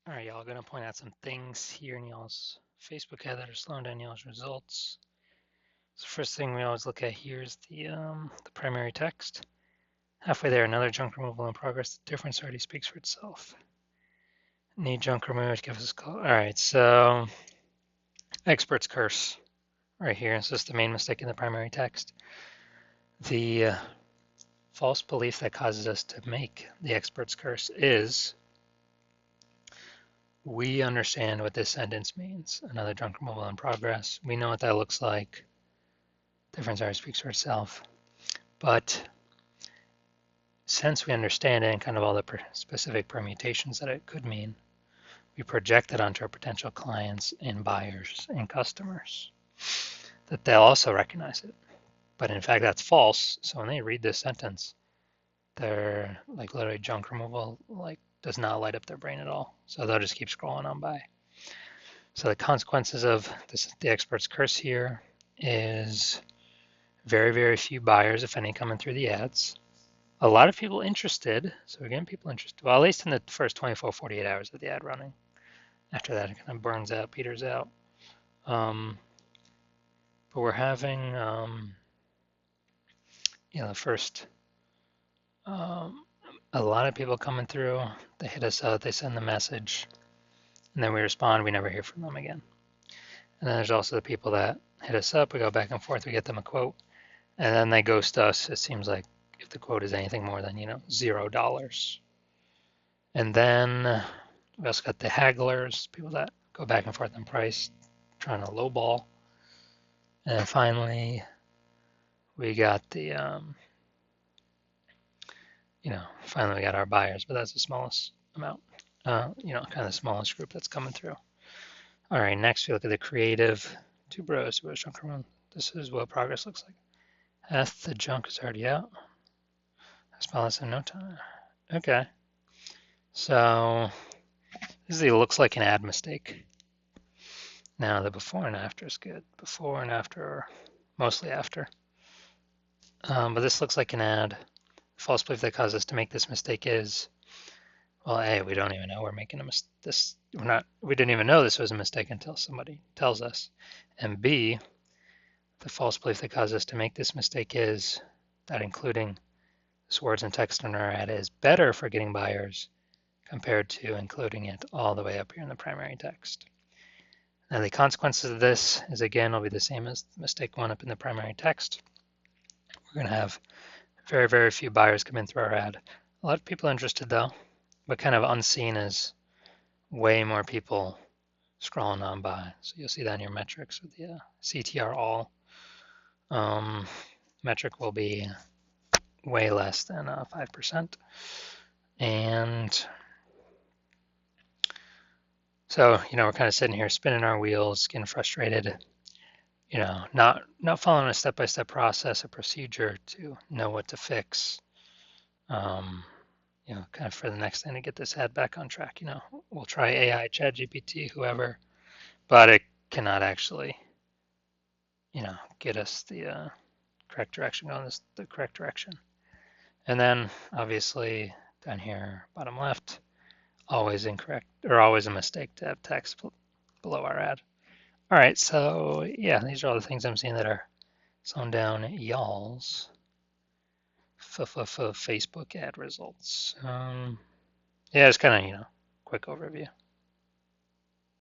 All right, y'all, gonna point out some things here in y'all's Facebook ad that are slowing down y'all's results. So first thing we always look at here is the primary text. Halfway there, another junk removal in progress. The difference already speaks for itself. Need junk removed, give us a call. All right, so expert's curse right here. It's just the main mistake in the primary text. The false belief that causes us to make the expert's curse is we understand what this sentence means. Another junk removal in progress. We know what that looks like. Difference already speaks for itself. But since we understand it and kind of all the specific permutations that it could mean, we project it onto our potential clients and buyers and customers that they'll also recognize it. But in fact, that's false. So when they read this sentence, they're like literally junk removal like does not light up their brain at all. So they'll just keep scrolling on by. So the consequences of this, the expert's curse here, is very, very few buyers, if any, coming through the ads. A lot of people interested. So again, people interested. Well, at least in the first 24, 48 hours of the ad running. After that, it kind of burns out, peters out. But we're having, the first, a lot of people coming through. They hit us up, they send the message, and then we respond. We never hear from them again. And then there's also the people that hit us up. We go back and forth. We get them a quote, and then they ghost us. It seems like if the quote is anything more than $0. And then we also got the hagglers, people that go back and forth on price, trying to lowball. And then finally, we got the, finally we got our buyers, but that's the smallest amount, kind of the smallest group that's coming through. All right, next we look at the creative 2Brosjunkremoval. This is what progress looks like. Half the junk is already out. That's balance in no time. Okay, so this looks like an ad mistake. Now the before and after is good. Before and after, or mostly after. But this looks like an ad. False belief that caused us to make this mistake is, well, A, we don't even know we're making a mistake. We didn't even know this was a mistake until somebody tells us. And B, the false belief that caused us to make this mistake is that including this words and text in our ad is better for getting buyers compared to including it all the way up here in the primary text. Now the consequences of this is again will be the same as the mistake one up in the primary text. We're going to have very, very few buyers come in through our ad. A lot of people interested though, but kind of unseen as way more people scrolling on by. So you'll see that in your metrics with the CTR all. Metric will be way less than 5%. And so, we're kind of sitting here spinning our wheels, getting frustrated, not following a step-by-step process, a procedure to know what to fix, kind of for the next thing to get this ad back on track. We'll try AI, ChatGPT, whoever, but it cannot actually, get us the correct direction, going the correct direction. And then obviously down here, bottom left, always incorrect or always a mistake to have text below our ad. All right, so yeah, these are all the things I'm seeing that are slowing down y'all's Facebook ad results. Yeah, it's kind of, quick overview.